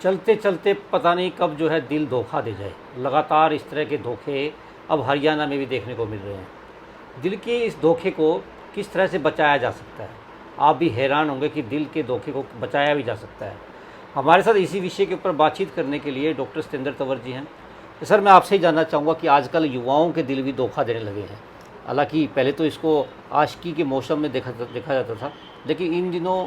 चलते चलते पता नहीं कब जो है दिल धोखा दे जाए। लगातार इस तरह के धोखे अब हरियाणा में भी देखने को मिल रहे हैं। दिल के इस धोखे को किस तरह से बचाया जा सकता है? आप भी हैरान होंगे कि दिल के धोखे को बचाया भी जा सकता है। हमारे साथ इसी विषय के ऊपर बातचीत करने के लिए डॉक्टर सतेंद्र तंवर जी हैं। तो सर, मैं आपसे ही जानना चाहूँगा कि आजकल युवाओं के दिल भी धोखा देने लगे हैं। हालांकि पहले तो इसको आशिकी के मौसम में देखा जाता था, लेकिन इन दिनों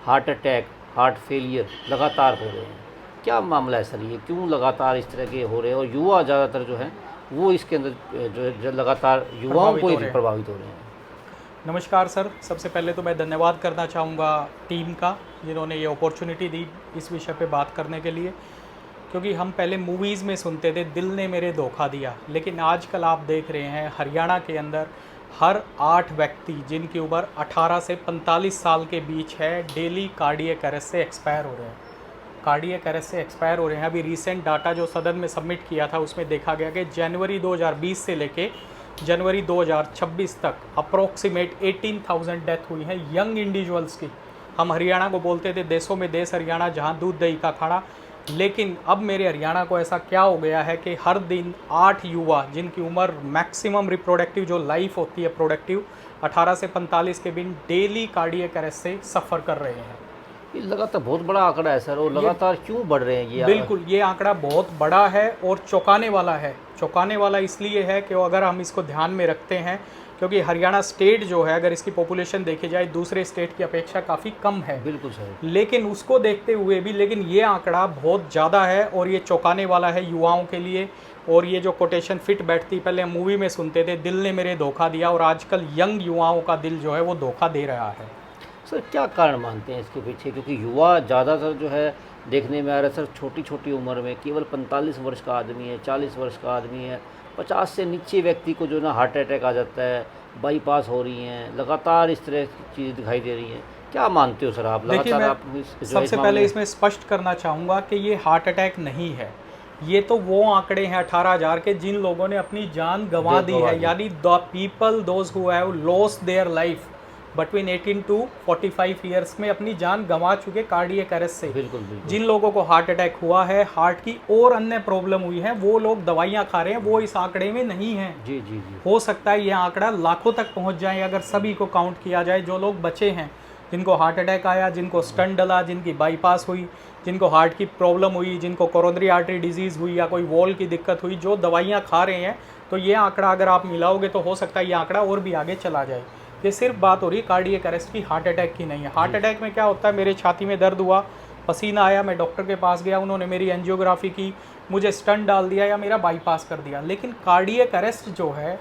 हार्ट अटैक, हार्ट फेलियर लगातार हो रहे हैं। क्या मामला है सर, ये क्यों लगातार इस तरह के हो रहे हैं? और युवा ज़्यादातर जो हैं वो इसके अंदर जो लगातार युवाओं को ही प्रभावित हो रहे हैं। नमस्कार सर, सबसे पहले तो मैं धन्यवाद करना चाहूँगा टीम का, जिन्होंने ये अपॉर्चुनिटी दी इस विषय पे बात करने के लिए। क्योंकि हम पहले मूवीज़ में सुनते थे दिल ने मेरे धोखा दिया, लेकिन आजकल आप देख रहे हैं हरियाणा के अंदर हर 8 व्यक्ति जिनकी उम्र 18 से 45 साल के बीच है, डेली कार्डियक अरेस्ट से एक्सपायर हो रहे हैं। कार्डियक अरेस्ट से एक्सपायर हो रहे हैं। अभी रिसेंट डाटा जो सदन में सबमिट किया था उसमें देखा गया कि जनवरी 2020 से लेके जनवरी 2026 तक अप्रोक्सीमेट 18,000 डेथ हुई हैं यंग इंडिविजुअल्स की। हम हरियाणा को बोलते थे देशों में देश हरियाणा, जहां दूध दही का खाना, लेकिन अब मेरे हरियाणा को ऐसा क्या हो गया है कि हर दिन 8 युवा जिनकी उम्र मैक्सिमम रिप्रोडक्टिव जो लाइफ होती है प्रोडक्टिव 18 से 45 के बीच डेली कार्डियक अरेस्ट से सफ़र कर रहे हैं। ये लगातार बहुत बड़ा आंकड़ा है सर, और लगातार क्यों बढ़ रहे हैं ये? बिल्कुल, ये आंकड़ा बहुत बड़ा है और चौंकाने वाला है। चौंकाने वाला इसलिए है कि अगर हम इसको ध्यान में रखते हैं, क्योंकि हरियाणा स्टेट जो है अगर इसकी पॉपुलेशन देखी जाए दूसरे स्टेट की अपेक्षा काफ़ी कम है। बिल्कुल सर। लेकिन उसको देखते हुए भी ये आंकड़ा बहुत ज़्यादा है और ये चौंकाने वाला है युवाओं के लिए। और ये जो कोटेशन फिट बैठती, पहले हम मूवी में सुनते थे दिल ने मेरे धोखा दिया, और आजकल यंग युवाओं का दिल जो है वो धोखा दे रहा है। सर, क्या कारण मानते हैं इसके पीछे? क्योंकि युवा ज़्यादातर जो है देखने में आ रहा है सर, छोटी छोटी उम्र में केवल 45 वर्ष का आदमी है, 40 वर्ष का आदमी है, 50 से नीचे व्यक्ति को जो ना हार्ट अटैक आ जाता है, बाईपास हो रही हैं, लगातार इस तरह की चीज़ें दिखाई दे रही हैं। क्या मानते हो सर आप? देखिए, मैं सबसे पहले इसमें स्पष्ट करना चाहूँगा कि ये हार्ट अटैक नहीं है। ये तो वो आंकड़े हैं 18,000 के जिन लोगों ने अपनी जान गंवा दी है, यानी the people those who have lost their life between 18 to 45 years में अपनी जान गंवा चुके कार्डियक अरेस्ट से। बिल्कुल, बिल्कुल। जिन लोगों को हार्ट अटैक हुआ है, हार्ट की और अन्य प्रॉब्लम हुई है, वो लोग दवाइयाँ खा रहे हैं, वो इस आंकड़े में नहीं हैं। जी जी जी। हो सकता है ये आंकड़ा लाखों तक पहुँच जाए अगर सभी को काउंट किया जाए। जो लोग बचे हैं, जिनको हार्ट अटैक आया, जिनको स्टंट डला, जिनकी बाईपास हुई, जिनको हार्ट की प्रॉब्लम हुई, जिनको कोरोनरी आर्टरी डिजीज़ हुई या कोई वॉल की दिक्कत हुई, जो दवाइयाँ खा रहे हैं, तो ये आंकड़ा अगर आप मिलाओगे तो हो सकता है ये आंकड़ा और भी आगे चला जाए। ये सिर्फ बात हो रही है कार्डियक अरेस्ट की, हार्ट अटैक की नहीं है। हार्ट अटैक में क्या होता है, मेरे छाती में दर्द हुआ, पसीना आया, मैं डॉक्टर के पास गया, उन्होंने मेरी एंजियोग्राफी की, मुझे स्टंट डाल दिया या मेरा बाईपास कर दिया। लेकिन कार्डियक अरेस्ट जो है,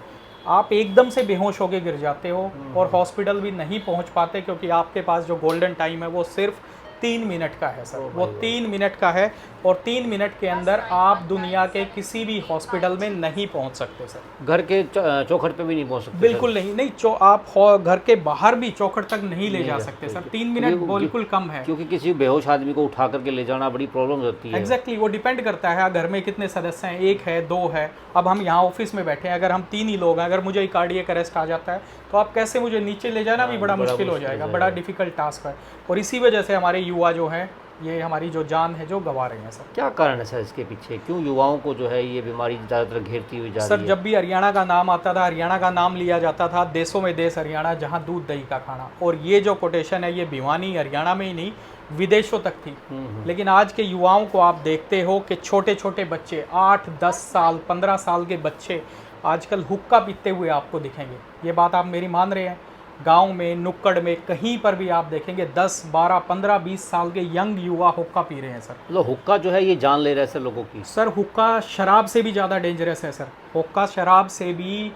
आप एकदम से बेहोश होकर गिर जाते हो और हॉस्पिटल भी नहीं पहुंच पाते, क्योंकि आपके पास जो गोल्डन टाइम है वो सिर्फ 3 मिनट का है सर। वो 3 मिनट का है और 3 मिनट के अंदर आप दुनिया के किसी भी हॉस्पिटल में नहीं पहुंच सकते सर। घर के चौखट पे भी नहीं पहुंच सकते? बिल्कुल नहीं, आप घर के बाहर भी चौखट तक नहीं ले जा सकते सर। 3 मिनट बिल्कुल कम है, क्योंकि किसी बेहोश आदमी को उठा करके ले जाना बड़ी प्रॉब्लम होती है। एग्जैक्टली, वो डिपेंड करता है घर में कितने सदस्य हैं, 1 है, 2 है। अब हम यहाँ ऑफिस में बैठे हैं, अगर हम 3 ही लोग हैं, अगर मुझे कार्डियक अरेस्ट आ जाता है तो आप कैसे मुझे नीचे ले जाना भी बड़ा मुश्किल हो जाएगा, बड़ा डिफिकल्ट टास्क है। और इसी वजह से हमारे युवा जो हैं, ये हमारी जो जान है जो गंवा रहे हैं सर। क्या कारण है सर इसके पीछे? क्यों युवाओं को जो है ये बीमारी ज़्यादातर घेरती हुई जा रही है? सर, जब भी हरियाणा का नाम आता था, हरियाणा का नाम लिया जाता था देशों में देश हरियाणा, जहाँ दूध दही का खाना। और ये जो कोटेशन है, ये भिवानी हरियाणा में ही नहीं विदेशों तक थी। लेकिन आज के युवाओं को आप देखते हो कि छोटे छोटे बच्चे, 8, 10 साल, 15 साल के बच्चे आजकल हुक्का पीते हुए आपको दिखेंगे। ये बात आप मेरी मान रहे हैं? गांव में, नुक्कड़ में, कहीं पर भी आप देखेंगे 10, 12, 15, 20 साल के यंग युवा हुक्का पी रहे हैं सर। मतलब हुक्का जो है ये जान ले रहा है सर लोगों की? सर, हुक्का शराब से भी ज़्यादा डेंजरस है सर। हुक्का शराब से भी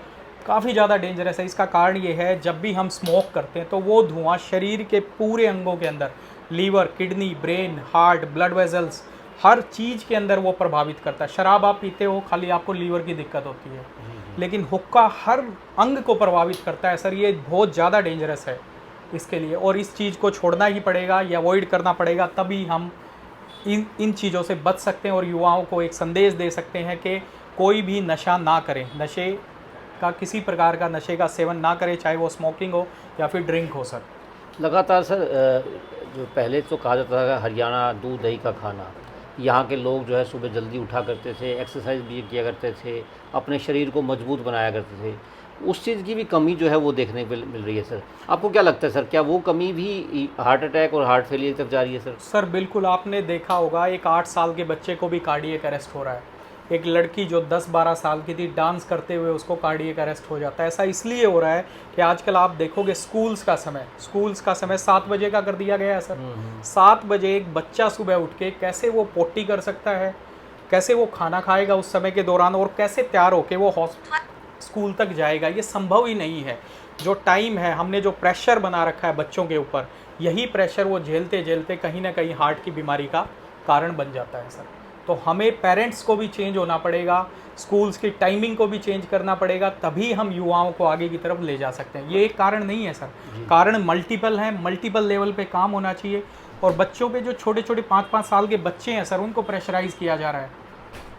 काफ़ी ज़्यादा डेंजरस है। इसका कारण ये है, जब भी हम स्मोक करते हैं तो वो धुआं शरीर के पूरे अंगों के अंदर, liver, kidney, brain, heart, blood vessels, हर चीज़ के अंदर वो प्रभावित करता है। शराब आप पीते हो, खाली आपको लीवर की दिक्कत होती है, लेकिन हुक्का हर अंग को प्रभावित करता है सर। ये बहुत ज़्यादा डेंजरस है इसके लिए, और इस चीज़ को छोड़ना ही पड़ेगा या अवॉइड करना पड़ेगा, तभी हम इन चीज़ों से बच सकते हैं और युवाओं को एक संदेश दे सकते हैं कि कोई भी नशा ना करें, नशे का, किसी प्रकार का नशे का सेवन ना करें, चाहे वो स्मोकिंग हो या फिर ड्रिंक हो सर। लगातार सर जो पहले तो कहा जाता था हरियाणा दूध दही का खाना, यहाँ के लोग जो है सुबह जल्दी उठा करते थे, एक्सरसाइज भी किया करते थे, अपने शरीर को मजबूत बनाया करते थे। उस चीज़ की भी कमी जो है वो देखने को मिल रही है सर। आपको क्या लगता है सर, क्या वो कमी भी हार्ट अटैक और हार्ट फेलियर की तरफ जा रही है सर? सर बिल्कुल, आपने देखा होगा एक 8 साल के बच्चे को भी कार्डियक अरेस्ट हो रहा है। एक लड़की जो 10-12 साल की थी, डांस करते हुए उसको कार्डियक अरेस्ट हो जाता है। ऐसा इसलिए हो रहा है कि आजकल आप देखोगे स्कूल्स का समय 7 बजे का कर दिया गया है सर। 7 बजे एक बच्चा सुबह उठ के कैसे वो पोटी कर सकता है, कैसे वो खाना खाएगा उस समय के दौरान, और कैसे तैयार होके वो स्कूल तक जाएगा, ये संभव ही नहीं है। जो टाइम है, हमने जो प्रेशर बना रखा है बच्चों के ऊपर, यही प्रेशर वो झेलते झेलते कहीं ना कहीं हार्ट की बीमारी का कारण बन जाता है सर। तो हमें पेरेंट्स को भी चेंज होना पड़ेगा, स्कूल्स की टाइमिंग को भी चेंज करना पड़ेगा, तभी हम युवाओं को आगे की तरफ ले जा सकते हैं। ये एक कारण नहीं है सर, कारण मल्टीपल हैं, मल्टीपल लेवल पे काम होना चाहिए। और बच्चों पे जो छोटे छोटे 5-5 साल के बच्चे हैं सर, उनको प्रेशराइज किया जा रहा है।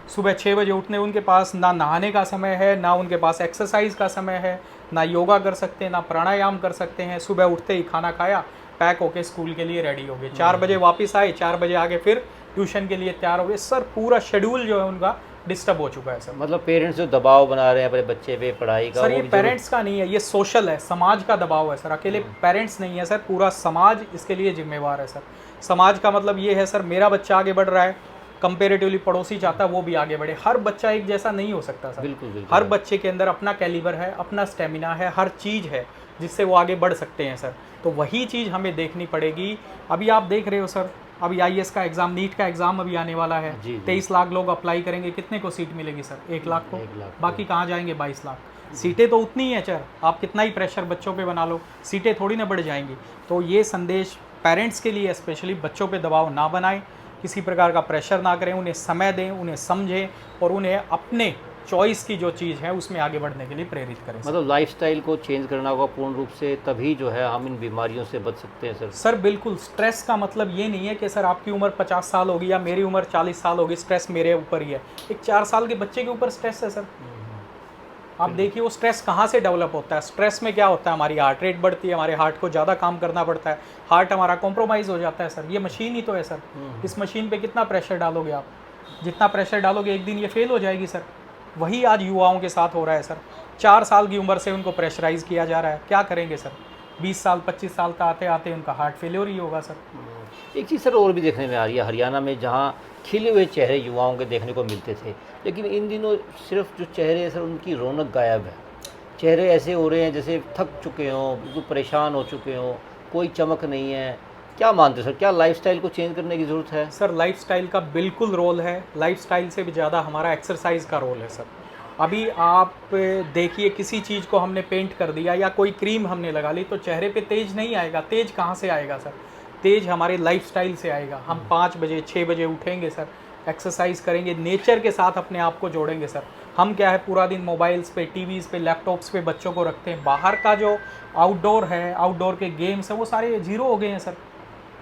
सुबह 6 बजे उठने, उनके पास ना नहाने का समय है, ना उनके पास एक्सरसाइज का समय है, ना योगा कर सकते हैं, ना प्राणायाम कर सकते हैं। सुबह उठते ही खाना खाया, पैक होके स्कूल के लिए रेडी हो गए, 4 बजे वापस आए, 4 बजे आगे फिर ट्यूशन के लिए तैयार हो गए। सर पूरा शेड्यूल जो है उनका डिस्टर्ब हो चुका है सर। मतलब पेरेंट्स जो दबाव बना रहे हैं अपने बच्चे पे पढ़ाई का, सर ये पेरेंट्स का नहीं है, ये सोशल है, समाज का दबाव है सर। अकेले पेरेंट्स नहीं है सर, पूरा समाज इसके लिए जिम्मेवार है सर। समाज का मतलब ये है सर, मेरा बच्चा आगे बढ़ रहा है, कंपेरेटिवली पड़ोसी चाहता है वो भी आगे बढ़े। हर बच्चा एक जैसा नहीं हो सकता सर। बिल्कुल बिल्कुल। हर बच्चे के अंदर अपना कैलिबर है, अपना स्टेमिना है, हर चीज़ है जिससे वो आगे बढ़ सकते हैं सर। तो वही चीज़ हमें देखनी पड़ेगी। अभी आप देख रहे हो सर, अभी IAS का एग्ज़ाम, नीट का एग्ज़ाम अभी आने वाला है। 23 लाख लोग अप्लाई करेंगे, कितने को सीट मिलेगी सर? 1 लाख को। 1 लाख बाकी कहाँ जाएंगे 22 लाख? सीटें तो उतनी ही है सर, आप कितना ही प्रेशर बच्चों पे बना लो, सीटें थोड़ी ना बढ़ जाएंगी। तो ये संदेश पेरेंट्स के लिए, स्पेशली बच्चों पे दबाव ना बनाएं, किसी प्रकार का प्रेशर ना करें, उन्हें समय दें, उन्हें समझें और उन्हें अपने चॉइस की जो चीज़ है उसमें आगे बढ़ने के लिए प्रेरित करें। मतलब लाइफस्टाइल को चेंज करना होगा पूर्ण रूप से, तभी जो है हम इन बीमारियों से बच सकते हैं सर। सर बिल्कुल, स्ट्रेस का मतलब ये नहीं है कि सर आपकी उम्र 50 साल होगी या मेरी उम्र 40 साल होगी, स्ट्रेस मेरे ऊपर ही है। एक 4 साल के बच्चे के ऊपर स्ट्रेस है सर। आप देखिए वो स्ट्रेस कहाँ से डेवलप होता है। स्ट्रेस में क्या होता है, हमारी हार्ट रेट बढ़ती है, हमारे हार्ट को ज़्यादा काम करना पड़ता है, हार्ट हमारा कॉम्प्रोमाइज़ हो जाता है सर। ये मशीन ही तो है सर। इस मशीन पे कितना प्रेशर डालोगे आप? जितना प्रेशर डालोगे एक दिन ये फेल हो जाएगी सर। वही आज युवाओं के साथ हो रहा है सर। 4 साल की उम्र से उनको प्रेशराइज़ किया जा रहा है। क्या करेंगे सर? 20 साल 25 साल तक आते आते उनका हार्ट फेलियर ही होगा सर। एक चीज़ सर और भी देखने में आ रही है, हरियाणा में जहाँ खिले हुए चेहरे युवाओं के देखने को मिलते थे, लेकिन इन दिनों सिर्फ जो चेहरे हैं सर उनकी रौनक गायब है। चेहरे ऐसे हो रहे हैं जैसे थक चुके हों, बिल्कुल परेशान हो चुके हों, कोई चमक नहीं है। क्या मानते हैं सर, क्या लाइफस्टाइल को चेंज करने की ज़रूरत है? सर लाइफस्टाइल का बिल्कुल रोल है। लाइफस्टाइल से भी ज़्यादा हमारा एक्सरसाइज का रोल है सर। अभी आप देखिए, किसी चीज़ को हमने पेंट कर दिया या कोई क्रीम हमने लगा ली तो चेहरे पे तेज नहीं आएगा। तेज कहाँ से आएगा सर? तेज हमारे लाइफस्टाइल से आएगा। हम 5 बजे 6 बजे उठेंगे सर, एक्सरसाइज करेंगे, नेचर के साथ अपने आप को जोड़ेंगे सर। हम क्या है, पूरा दिन मोबाइल्स पे, टीवीज़ पे, लैपटॉप्स पे बच्चों को रखते हैं। बाहर का जो आउटडोर है, आउटडोर के गेम्स हैं, वो सारे ज़ीरो हो गए हैं सर।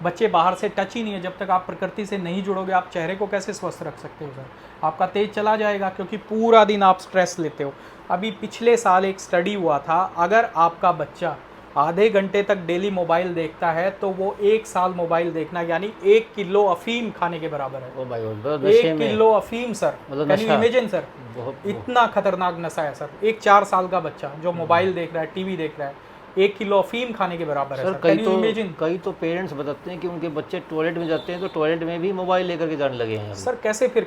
बच्चे बाहर से टच ही नहीं है। जब तक आप प्रकृति से नहीं जुड़ोगे, आप चेहरे को कैसे स्वस्थ रख सकते हो सर? आपका तेज चला जाएगा क्योंकि पूरा दिन आप स्ट्रेस लेते हो। अभी पिछले साल एक स्टडी हुआ था, अगर आपका बच्चा आधे घंटे तक डेली मोबाइल देखता है तो वो 1 साल मोबाइल देखना यानी 1 किलो अफीम खाने के बराबर है। ओ भाई, मतलब 1 किलो अफीम सर, मतलब कैन यू नशा। Imagine sir? बहुत इतना खतरनाक नशा है सर। एक 4 साल का बच्चा जो मोबाइल देख रहा है, टीवी देख रहा है, 1 किलो अफीम खाने के बराबर है sir. Sir. Can you imagine? कई तो पेरेंट्स बताते हैं कि उनके बच्चे टॉयलेट में जाते हैं तो टॉयलेट में भी मोबाइल लेकर के जाने लगे हैं अभी। सर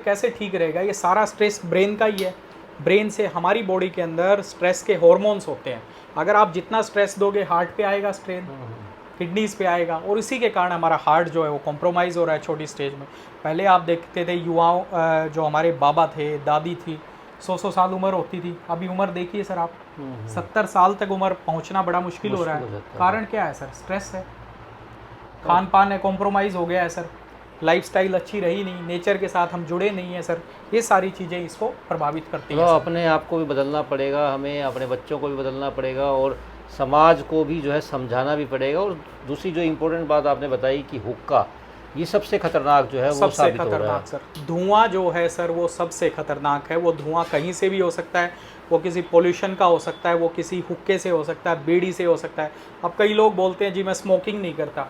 कैसे ठीक रहेगा? ये सारा स्ट्रेस ब्रेन का ही है। ब्रेन से हमारी बॉडी के अंदर स्ट्रेस के हार्मोन्स होते हैं। अगर आप जितना स्ट्रेस दोगे, हार्ट पे आएगा स्ट्रेन, किडनीज पे आएगा, और इसी के कारण हमारा हार्ट जो है वो कॉम्प्रोमाइज़ हो रहा है छोटी स्टेज में। पहले आप देखते थे युवाओं, जो हमारे बाबा थे, दादी थी, 100 साल उम्र होती थी। अभी उम्र देखिए सर आप, 70 साल तक उम्र पहुंचना बड़ा मुश्किल हो रहा है। कारण क्या है सर? स्ट्रेस है, खान पान है, कॉम्प्रोमाइज़ हो गया है सर, लाइफस्टाइल अच्छी रही नहीं, नेचर के साथ हम जुड़े नहीं हैं सर। ये सारी चीज़ें इसको प्रभावित करती हैं। अपने आप को भी बदलना पड़ेगा, हमें अपने बच्चों को भी बदलना पड़ेगा और समाज को भी जो है समझाना भी पड़ेगा। और दूसरी जो इम्पोर्टेंट बात आपने बताई कि हुक्का, ये सबसे खतरनाक जो है वो सबसे साबित हो रहा है। खतरनाक सर धुआं जो है सर, वो सबसे खतरनाक है। वो धुआं कहीं से भी हो सकता है, वो किसी पोल्यूशन का हो सकता है, वो किसी हुक्के से हो सकता है, बीड़ी से हो सकता है। अब कई लोग बोलते हैं जी मैं स्मोकिंग नहीं करता,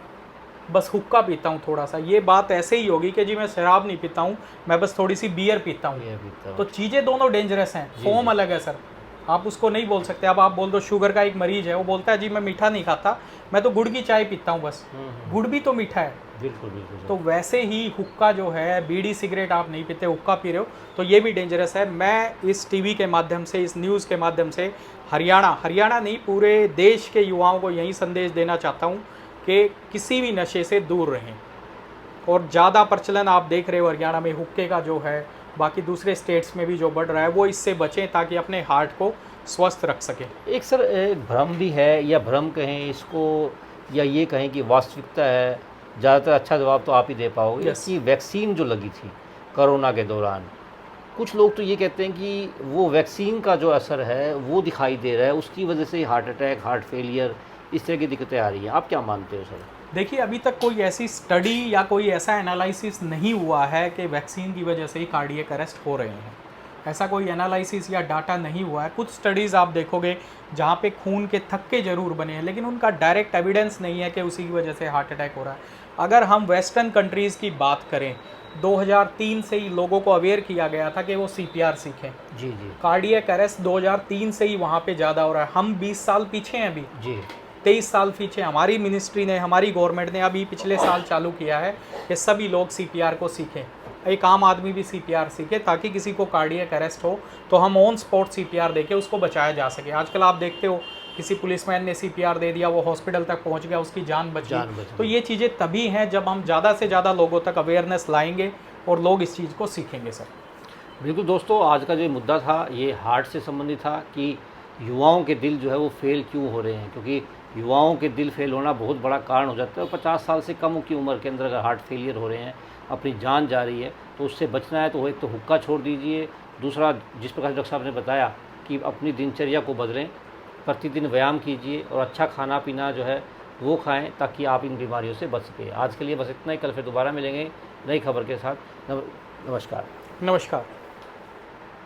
बस हुक्का पीता हूँ थोड़ा सा, ये बात ऐसे ही होगी कि जी मैं शराब नहीं पीता हूँ, मैं बस थोड़ी सी बियर पीता हूँ। तो चीज़ें दोनों डेंजरस हैं, फॉर्म अलग है सर, आप उसको नहीं बोल सकते। अब आप बोल दो शुगर का एक मरीज है, वो बोलता है जी मैं मीठा नहीं खाता, मैं तो गुड़ की चाय पीता हूँ बस, गुड़ भी तो मीठा है। बिल्कुल बिल्कुल। तो वैसे ही हुक्का जो है, बीड़ी सिगरेट आप नहीं पीते, हुक्का पी रहे हो, तो ये भी डेंजरस है। मैं इस टीवी के माध्यम से, इस न्यूज़ के माध्यम से हरियाणा नहीं पूरे देश के युवाओं को यही संदेश देना चाहता हूँ कि किसी भी नशे से दूर रहें। और ज़्यादा प्रचलन आप देख रहे हो हरियाणा में हुक्के का जो है, बाकी दूसरे स्टेट्स में भी जो बढ़ रहा है, वो इससे बचें ताकि अपने हार्ट को स्वस्थ रख सकें। एक सर एक भ्रम भी है, या भ्रम कहें इसको, या ये कहें कि वास्तविकता है, ज़्यादातर अच्छा जवाब तो आप ही दे पाओगे, Yes. कि वैक्सीन जो लगी थी कोरोना के दौरान, कुछ लोग तो ये कहते हैं कि वो वैक्सीन का जो असर है वो दिखाई दे रहा है, उसकी वजह से हार्ट अटैक, हार्ट फेलियर, इस तरह की दिक्कतें आ रही हैं। आप क्या मानते हो सर? देखिए, अभी तक कोई ऐसी स्टडी या कोई ऐसा एनालिसिस नहीं हुआ है कि वैक्सीन की वजह से ही कार्डियक अरेस्ट हो रहे हैं। ऐसा कोई एनालिसिस या डाटा नहीं हुआ है। कुछ स्टडीज़ आप देखोगे जहाँ पे खून के थक्के जरूर बने हैं, लेकिन उनका डायरेक्ट एविडेंस नहीं है कि उसी की वजह से हार्ट अटैक हो रहा है। अगर हम वेस्टर्न कंट्रीज़ की बात करें, 2003 से ही लोगों को अवेयर किया गया था कि वो CPR सीखें। जी जी कार्डियक अरेस्ट 2003 से ही वहाँ पे ज़्यादा हो रहा है। हम 20 साल पीछे हैं, अभी जी 23 साल पीछे। हमारी मिनिस्ट्री ने, हमारी गवर्नमेंट ने अभी पिछले साल चालू किया है कि सभी लोग CPR को सीखें, एक आम आदमी भी CPR सीखे, ताकि किसी को कार्डियक अरेस्ट हो तो हम ऑन स्पॉट CPR देके उसको बचाया जा सके। आजकल आप देखते हो किसी पुलिसमैन ने CPR दे दिया, वो हॉस्पिटल तक पहुंच गया, उसकी जान बच गई। तो ये चीज़ें तभी हैं जब हम ज़्यादा से ज़्यादा लोगों तक अवेयरनेस लाएंगे और लोग इस चीज़ को सीखेंगे सर। बिल्कुल दोस्तों, आज का जो मुद्दा था ये हार्ट से संबंधित था कि युवाओं के दिल जो है वो फेल क्यों हो रहे हैं, क्योंकि युवाओं के दिल फेल होना बहुत बड़ा कारण हो जाता है। और 50 साल से कम की उम्र के अंदर अगर हार्ट फेलियर हो रहे हैं, अपनी जान जा रही है, तो उससे बचना है तो एक तो हुक्का छोड़ दीजिए, दूसरा जिस प्रकार डॉक्टर साहब ने बताया कि अपनी दिनचर्या को बदलें, प्रतिदिन व्यायाम कीजिए और अच्छा खाना पीना जो है वो खाएं, ताकि आप इन बीमारियों से बच सकें। आज के लिए बस इतना ही, कल फिर दोबारा मिलेंगे नई खबर के साथ। नमस्कार। नमस्कार।